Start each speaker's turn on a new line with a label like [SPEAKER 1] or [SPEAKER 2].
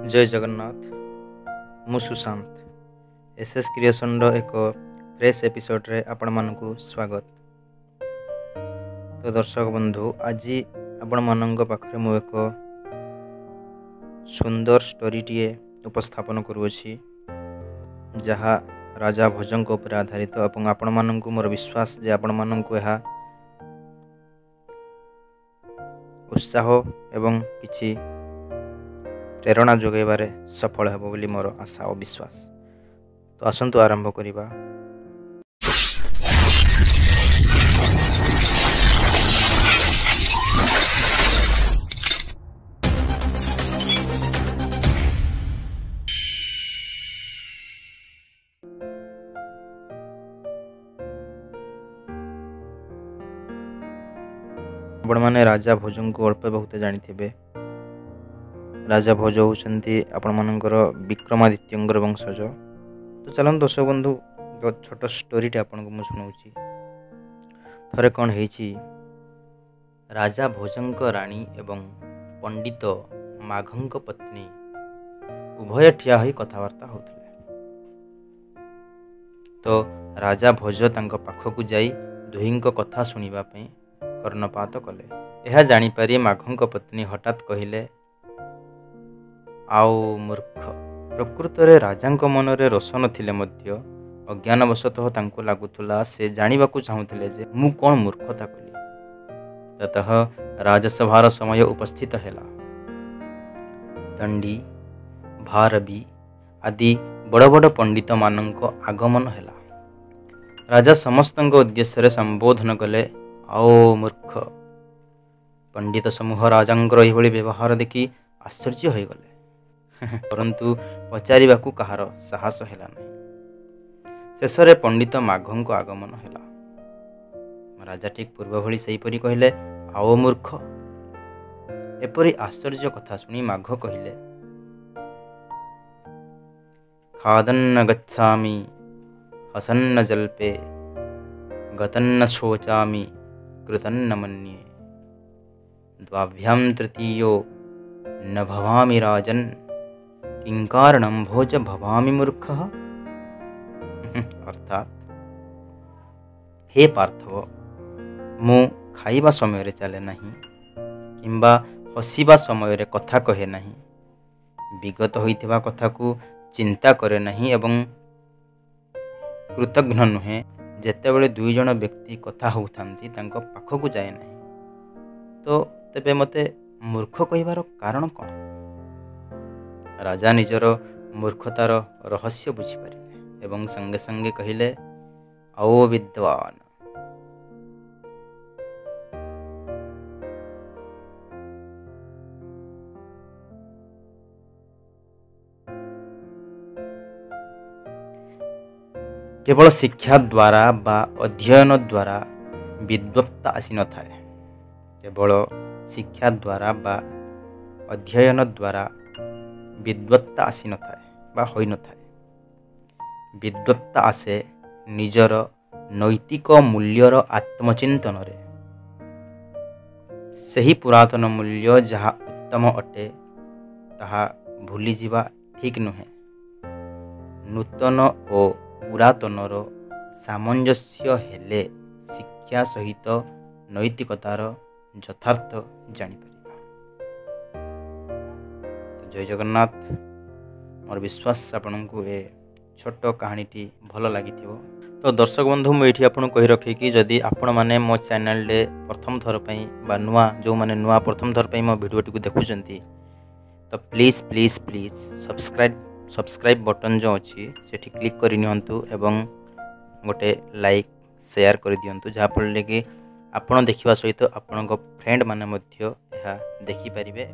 [SPEAKER 1] जय जगन्नाथ मु Sushant SS creation एक फ्रेश एपिसोड रे आपण मानकु स्वागत। तो दर्शक बंधु आज आपण मानक पाखरे मु एक सुंदर स्टोरीटीए उपस्थापन करुअछि जहा राजा भोजक उपर आधारित और आपण मानकु मोर विश्वास जे आपण मानकु यह उत्साह एवं किछि प्रेरणा जोगैबारे सफल हेबो बोली मोर आशा और विश्वास। तो आसंतु आरंभ करिबा। आपण माने राजा भोजन को अल्प बहुत जानी थे। राजा भोज होती आपण मानकर विक्रमादित्य वंशज। तो चलन दर्शक बंधु छोट स्टोरीटे आपन को शुणाऊँगी। थरे कौन है राजा भोजक राणी एवं पंडित माघंक पत्नी उभय ठिया होई कथबार्ता होते। तो राजा भोज तांको पाखकु जाई दुहींक कथा सुनिबा पई कर्णपात कले। यह जानिपारी माघंक पत्नी हठात कहिले, आओ मूर्ख, प्रकृत रे राजांक मनरे रोष नथिले मध्य अज्ञानवशतः तांको लागुथुला से जानिबाकु चाहुथिले जे मु कोन मूर्खता कली। ततः राजसभार समय उपस्थित हेला। दंडी भारबी आदि बड़ बड़ पंडित मानक आगमन हेला। राजा समस्तଙ୍କ उद्देश्य संबोधन कले, आओ मूर्ख। पंडित समूह राजांकर एभली व्यवहार देखि आश्चर्य हो गले, परंतु पचारिबाकू कहार साहस हेला नहीं। शेषरे पंडित माघंक आगमन हेला। राजा ठीक पूर्व भली सेहीपरि कहले, आओ मूर्ख। एपरि आश्चर्य कथा सुनी माघ कहले, खादन्न गच्छामि हसन्न जल्पे गतन्न शोचामि कृतन्न मन्ये द्वाभ्यां तृतीयो न भवामि राजन् किंकारणं भोज भवामि मूर्खः। अर्थात हे पार्थव, मु खाइबा समय रे चले नहीं किंबा हसिबा समय रे कथा कहे नहीं, विगत होइथिबा कथा को चिंता करे नहीं एवं कृतघ्न नुहे जेतेबेले दुई जन व्यक्ति कथा होउथांती तांको पाखकु जाए नहीं। तो तेबे मते मूर्ख कहिबार कारण कौन? राजा निजर मूर्खतार रहस्य बुझिपारे एवं संगे संगे कहिले, आओ विद्वान। केवल शिक्षा द्वारा बा अध्ययन द्वारा विद्वत्ता आसी न थाए। केवल शिक्षा द्वारा बा अध्ययन द्वारा विद्वत्ता आसी न थाए बा होई न थाए। विद्वत्ता आसे निजर नैतिक मूल्यर आत्मचिंतन रे। सही पुरातन मूल्य जहा उत्तम अटे ताहा भूली जीवा ठीक नुहे। नूतन और पुरातनर सामंजस्य हेले शिक्षा सहित नैतिकतार यथार्थ जानिपारिबा। तो जय जगन्नाथ। मोर विश्वास आपनकु ए छोट कहानीटी भल लगी। तो दर्शक बंधु मुझे आपन कही रखे कि जदि आपण मैंने मो चैनल रे प्रथम थर पई बा नुआ जो माने नुआ प्रथम थर पई मो वीडियोटी को देखुचंती तो please please please subscribe button जो अच्छी सेठी क्लिक कर नियंतु एवं गोटे लाइक शेयर कर दियंतु, जहाँ फल कि आपण देखिबा सहित आपण फ्रेंड माने मध्य यह देखि परिबे।